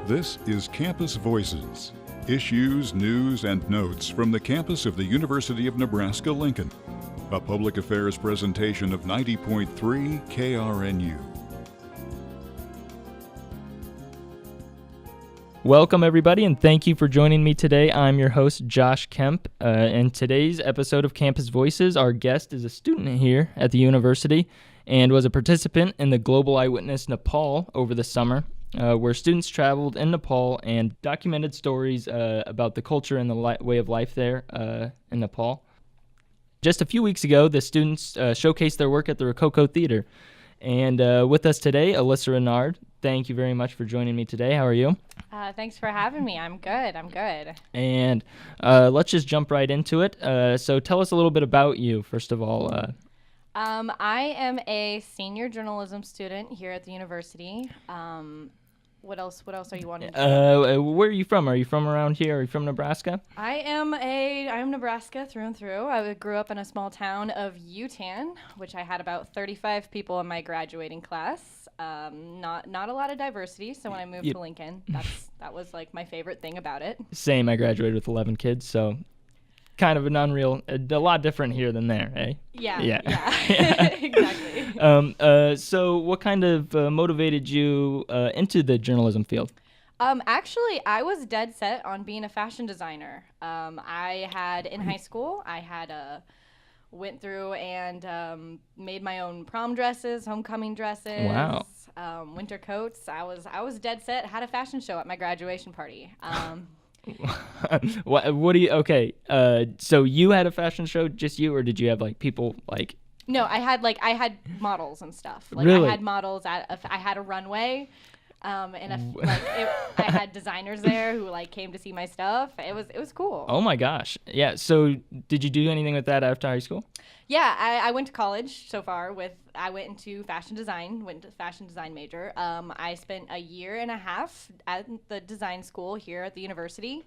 This is Campus Voices, issues, news, and notes from the campus of the University of Nebraska-Lincoln, a public affairs presentation of 90.3 KRNU. Welcome, everybody, and thank you for joining me today. I'm your host, Josh Kemp. In today's episode of Campus Voices, our guest is a student here at the university and was a participant in the Global Eyewitness Nepal over the summer, where students traveled in Nepal and documented stories about the culture and the way of life there in Nepal. Just a few weeks ago, the students showcased their work at the Rococo Theater. And with us today, Alyssa Ranard. Thank you very much for joining me today. How are you? Thanks for having me. I'm good. And let's just jump right into it. So tell us a little bit about you, first of all. I am a senior journalism student here at the university. What else are you wanting to know? Where are you from? Are you from around here? Are you from Nebraska? I am Nebraska through and through. I grew up in a small town of Utan, which I had about 35 people in my graduating class. Not a lot of diversity, so when I moved to Lincoln, that was like my favorite thing about it. Same. I graduated with 11 kids, so kind of a lot different here than there, eh? Yeah. Exactly. So what kind of motivated you into the journalism field? Actually, I was dead set on being a fashion designer. In high school, went through and made my own prom dresses, homecoming dresses, wow. Winter coats. I was dead set. Had a fashion show at my graduation party. What do you? Okay. So you had a fashion show, just you, or did you have like people like? No, I had models and stuff. Really? I had models I had a runway. I had designers there who came to see my stuff. It was cool. Oh my gosh. Yeah. So did you do anything with that after high school? Yeah, I went to college so far I went into fashion design major. I spent a year and a half at the design school here at the university.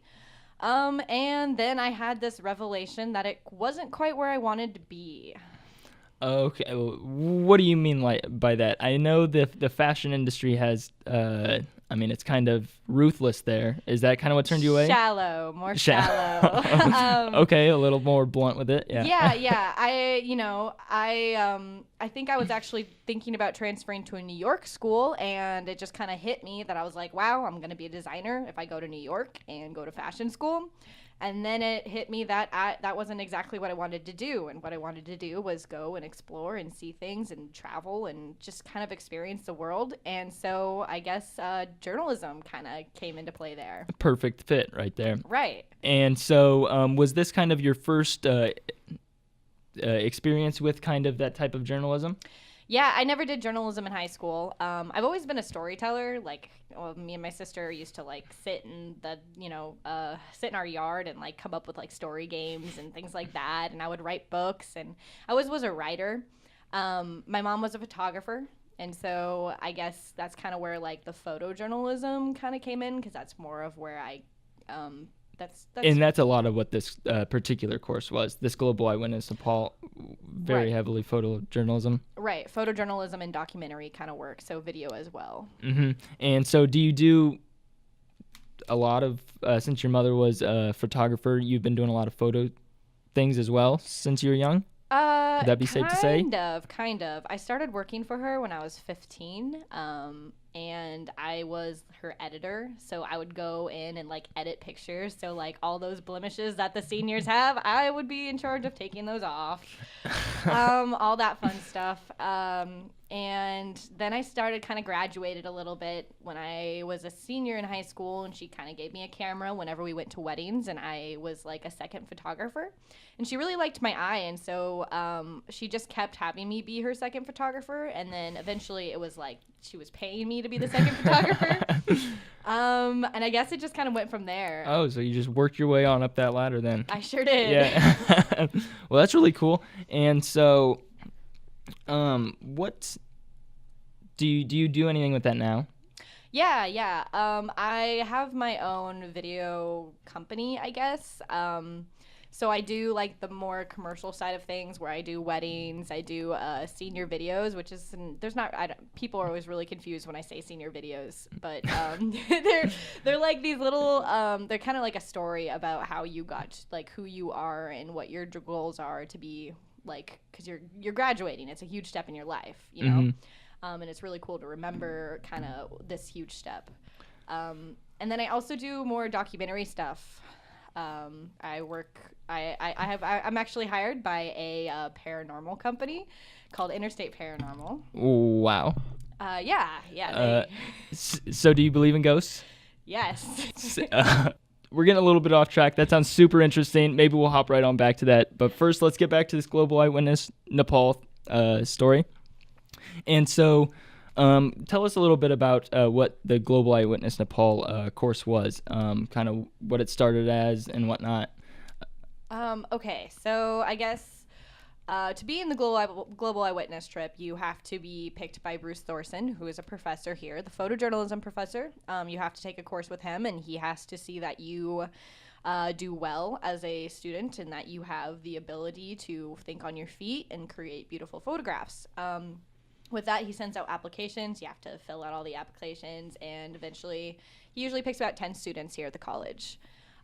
And then I had this revelation that it wasn't quite where I wanted to be. Okay, well, what do you mean by that? I know the fashion industry has, it's kind of ruthless there. Is that kind of what turned you away? More shallow. Okay, a little more blunt with it. Yeah. Yeah. I think I was actually thinking about transferring to a New York school, and it just kind of hit me that I was like, wow, I'm going to be a designer if I go to New York and go to fashion school. And then it hit me that that wasn't exactly what I wanted to do. And what I wanted to do was go and explore and see things and travel and just kind of experience the world. And so I guess journalism kind of came into play there. Perfect fit right there. Right. And so was this kind of your first experience with kind of that type of journalism? Yeah, I never did journalism in high school. I've always been a storyteller. Me and my sister used to sit in our yard and come up with story games and things like that. And I would write books, and I always was a writer. My mom was a photographer, and so I guess that's kind of where the photojournalism kind of came in, because that's more of where I. That's a lot of what this particular course was. This Global Eyewitness Nepal, very right. heavily photojournalism. Right, photojournalism and documentary kind of work, so video as well. Mm-hmm. And so do you do a lot of, since your mother was a photographer, you've been doing a lot of photo things as well since you were young? Would that be safe to say? Kind of. I started working for her when I was 15, and I was her editor. So I would go in and edit pictures. So all those blemishes that the seniors have, I would be in charge of taking those off. All that fun stuff. And then I started kind of graduated a little bit when I was a senior in high school, and she kind of gave me a camera whenever we went to weddings, and I was a second photographer. And she really liked my eye, and so she just kept having me be her second photographer, and then eventually it was she was paying me to be the second photographer. And I guess it just kind of went from there. Oh, so you just worked your way on up that ladder then. I sure did. Yeah. Well, that's really cool. And so what do you do anything with that now? Yeah. I have my own video company, I guess. So I do like the more commercial side of things where I do weddings, I do senior videos, which is people are always really confused when I say senior videos, but they're like these little they're kind of like a story about how you got like who you are and what your goals are to be like, because you're graduating. It's a huge step in your life, you know, and it's really cool to remember kind of this huge step. And then I also do more documentary stuff. I'm actually hired by a paranormal company called Interstate Paranormal. Wow. Yeah. So do you believe in ghosts? Yes. We're getting a little bit off track. That sounds super interesting. Maybe we'll hop right on back to that. But first, let's get back to this Global Eyewitness Nepal story. And so tell us a little bit about what the Global Eyewitness Nepal course was, kind of what it started as and whatnot. Okay, so I guess to be in the Global Eyewitness trip, you have to be picked by Bruce Thorson, who is a professor here, the photojournalism professor. You have to take a course with him, and he has to see that you do well as a student and that you have the ability to think on your feet and create beautiful photographs. With that, he sends out applications. You have to fill out all the applications, and eventually he usually picks about 10 students here at the college.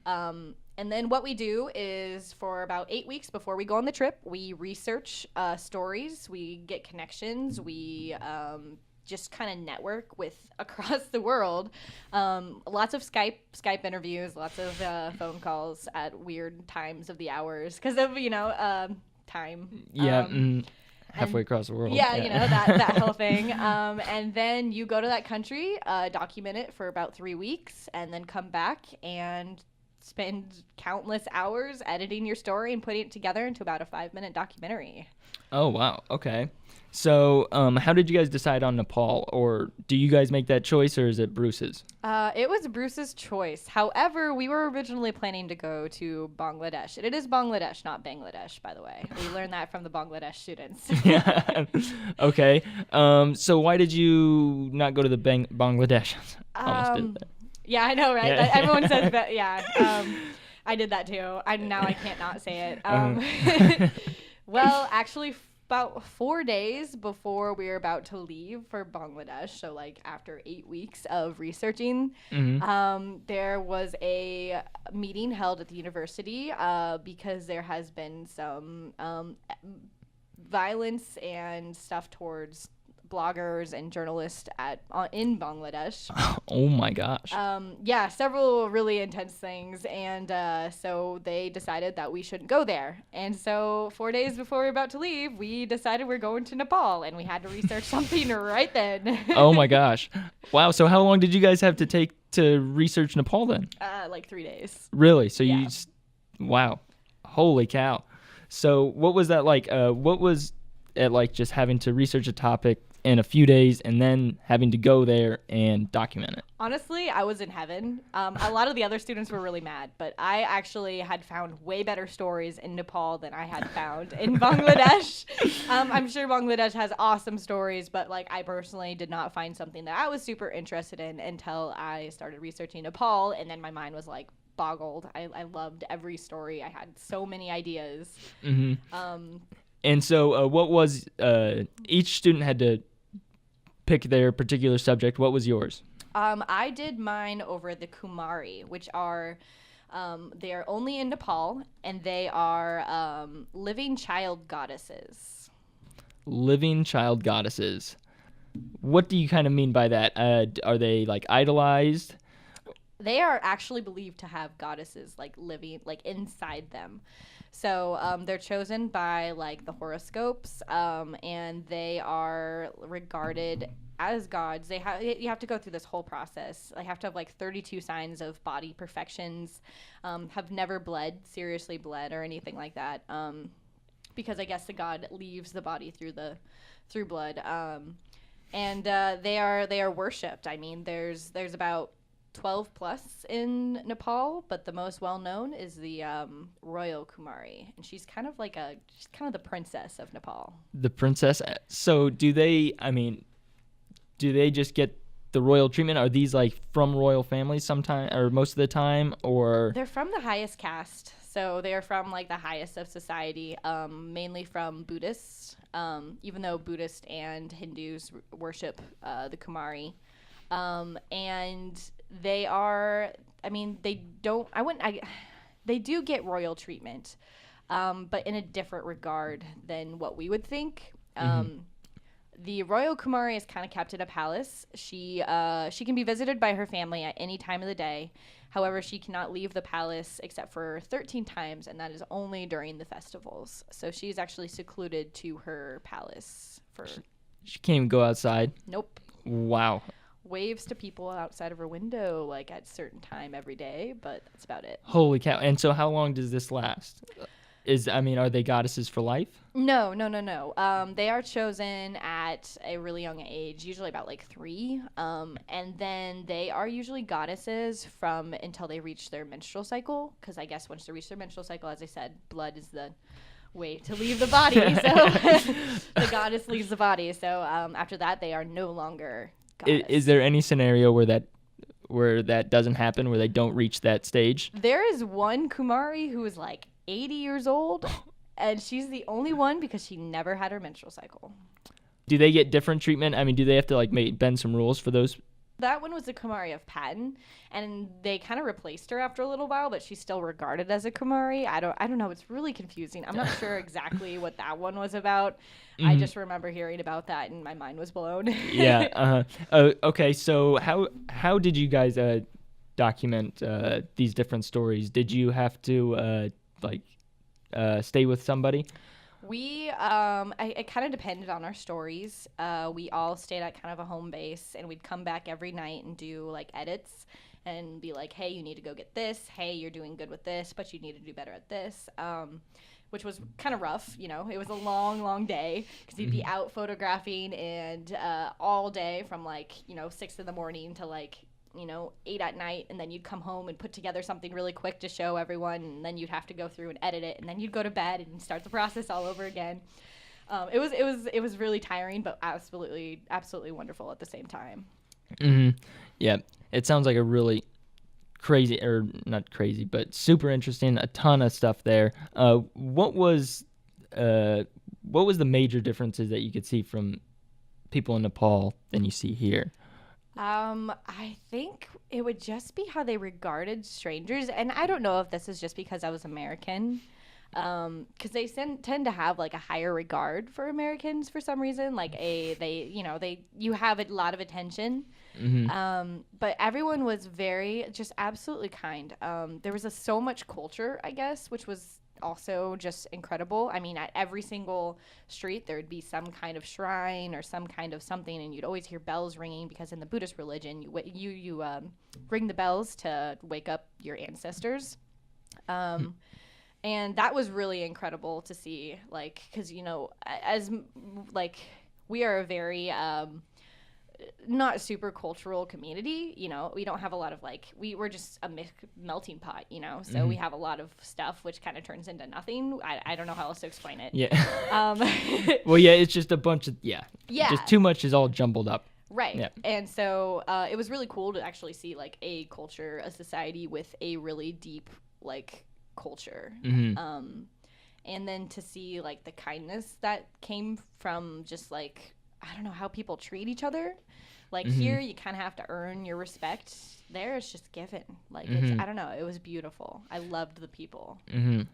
And then what we do is for about 8 weeks before we go on the trip, we research stories, we get connections, we just kind of network with across the world. Lots of Skype interviews, lots of phone calls at weird times of the hours because of, time. Yeah, halfway across the world. Yeah, that whole thing. And then you go to that country, document it for about 3 weeks, and then come back and spend countless hours editing your story and putting it together into about a 5-minute documentary. Oh, wow. Okay. So how did you guys decide on Nepal? Or do you guys make that choice, or is it Bruce's? It was Bruce's choice. However, we were originally planning to go to Bangladesh. And it is Bangladesh, not Bangladesh, by the way. We learned that from the Bangladesh students. Yeah. Okay. So why did you not go to the Bangladesh? Almost did that. Yeah, I know, right? Yeah. Everyone says that. Yeah. I did that too. I can't not say it. Well, actually, about 4 days before we were about to leave for Bangladesh, so like after 8 weeks of researching, there was a meeting held at the university because there has been some violence and stuff towards bloggers and journalists in Bangladesh. Oh my gosh. Yeah, several really intense things, and so they decided that we shouldn't go there. And so 4 days before we were about to leave, we decided we're going to Nepal, and we had to research something right then. Oh my gosh. Wow, so how long did you guys have to take to research Nepal then? Like 3 days. Really? So Yeah. Wow. Holy cow. So what was that like? What was it like just having to research a topic in a few days and then having to go there and document it? Honestly, I was in heaven. A lot of the other students were really mad, but I actually had found way better stories in Nepal than I had found in Bangladesh. I'm sure Bangladesh has awesome stories, but like I personally did not find something that I was super interested in until I started researching Nepal, and then my mind was like boggled. I loved every story. I had so many ideas. And so what was each student had to pick their particular subject. What was yours? I did mine over the Kumari, which are they are only in Nepal, and they are living child goddesses. Living child goddesses. What do you kind of mean by that? Are they like idolized? They are actually believed to have goddesses like living like inside them. So they're chosen by like the horoscopes, and they are regarded as gods. You have to go through this whole process. They have to have like 32 signs of body perfections, have never seriously bled or anything like that, because I guess the god leaves the body through blood, and they are worshipped. I mean, there's about 12 plus in Nepal, but the most well-known is the Royal Kumari, and she's kind of the princess of Nepal. The princess. So do they just get the royal treatment? Are these like from royal families sometime or most of the time, or? They're from the highest caste. So they are from like the highest of society, mainly from Buddhists, even though Buddhists and Hindus worship the Kumari. And they are, I mean, they don't, they do get royal treatment, but in a different regard than what we would think. The royal Kumari is kind of kept in a palace. She can be visited by her family at any time of the day. However, she cannot leave the palace except for 13 times, and that is only during the festivals. So she's actually secluded to her palace for. She can't even go outside. Nope. Wow. Waves to people outside of her window like at a certain time every day, but that's about it. Holy cow. And so how long does this last? Are they goddesses for life? No. They are chosen at a really young age, usually about like 3. And then they are usually goddesses from until they reach their menstrual cycle. Because I guess once they reach their menstrual cycle, as I said, blood is the way to leave the body. So the goddess leaves the body. So after that, they are no longer goddess. Is there any scenario where that doesn't happen, where they don't reach that stage? There is one Kumari who is like 80 years old, and she's the only one because she never had her menstrual cycle. Do they get different treatment? I mean, do they have to like bend some rules for those? That one was the Kumari of Patton, and they kind of replaced her after a little while, but she's still regarded as a Kumari. I don't know. It's really confusing. I'm not sure exactly what that one was about. I just remember hearing about that, and my mind was blown. Yeah. Okay. So how did you guys document these different stories? Did you have to stay with somebody? We, it kind of depended on our stories. We all stayed at kind of a home base, and we'd come back every night and do like edits and be like, hey, you need to go get this. Hey, you're doing good with this, but you need to do better at this. Which was kind of rough, you know. It was a long, long day because you'd be out photographing and all day from 6 in the morning to 8 at night, and then you'd come home and put together something really quick to show everyone, and then you'd have to go through and edit it, and then you'd go to bed and start the process all over again. It was really tiring, but absolutely wonderful at the same time. Yeah, it sounds like a really crazy, or not crazy, but super interesting. A ton of stuff there. What was the major differences that you could see from people in Nepal than you see here? I think it would just be how they regarded strangers, and I don't know if this is just because I was American, because they tend to have like a higher regard for Americans for some reason. You have a lot of attention, but everyone was just absolutely kind. There was so much culture, I guess, which was also just incredible. I mean, at every single street there would be some kind of shrine or some kind of something, and you'd always hear bells ringing because in the Buddhist religion you ring the bells to wake up your ancestors. And that was really incredible to see, because we are a very not super cultural community, we don't have a lot of we're just a melting pot, so we have a lot of stuff which kind of turns into nothing. I don't know how else to explain it. Well, yeah, it's just a bunch of just too much is all jumbled up, right? Yeah. And so it was really cool to actually see a culture, a society with a really deep culture, and then to see the kindness that came from just I don't know how people treat each other. Here, you kind of have to earn your respect. There, it's just given. It's, I don't know. It was beautiful. I loved the people.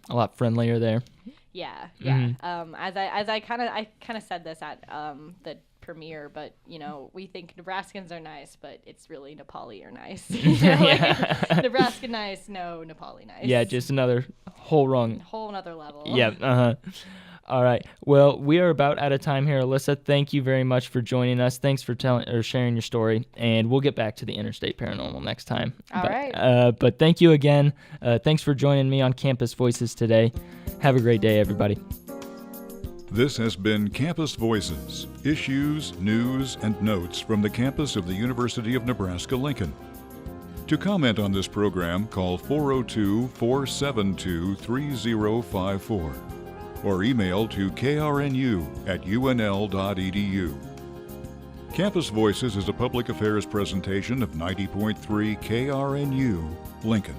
A lot friendlier there. Yeah. As I kind of said this at the premiere, but we think Nebraskans are nice, but it's really Nepali are nice. Nebraska nice, no Nepali nice. Yeah, just another whole nother level. Yeah. All right. Well, we are about out of time here, Alyssa. Thank you very much for joining us. Thanks for sharing your story, and we'll get back to the Interstate Paranormal next time. All right. But thank you again. Thanks for joining me on Campus Voices today. Have a great day, everybody. This has been Campus Voices, issues, news, and notes from the campus of the University of Nebraska-Lincoln. To comment on this program, call 402-472-3054. or email to krnu@unl.edu. Campus Voices is a public affairs presentation of 90.3 KRNU, Lincoln.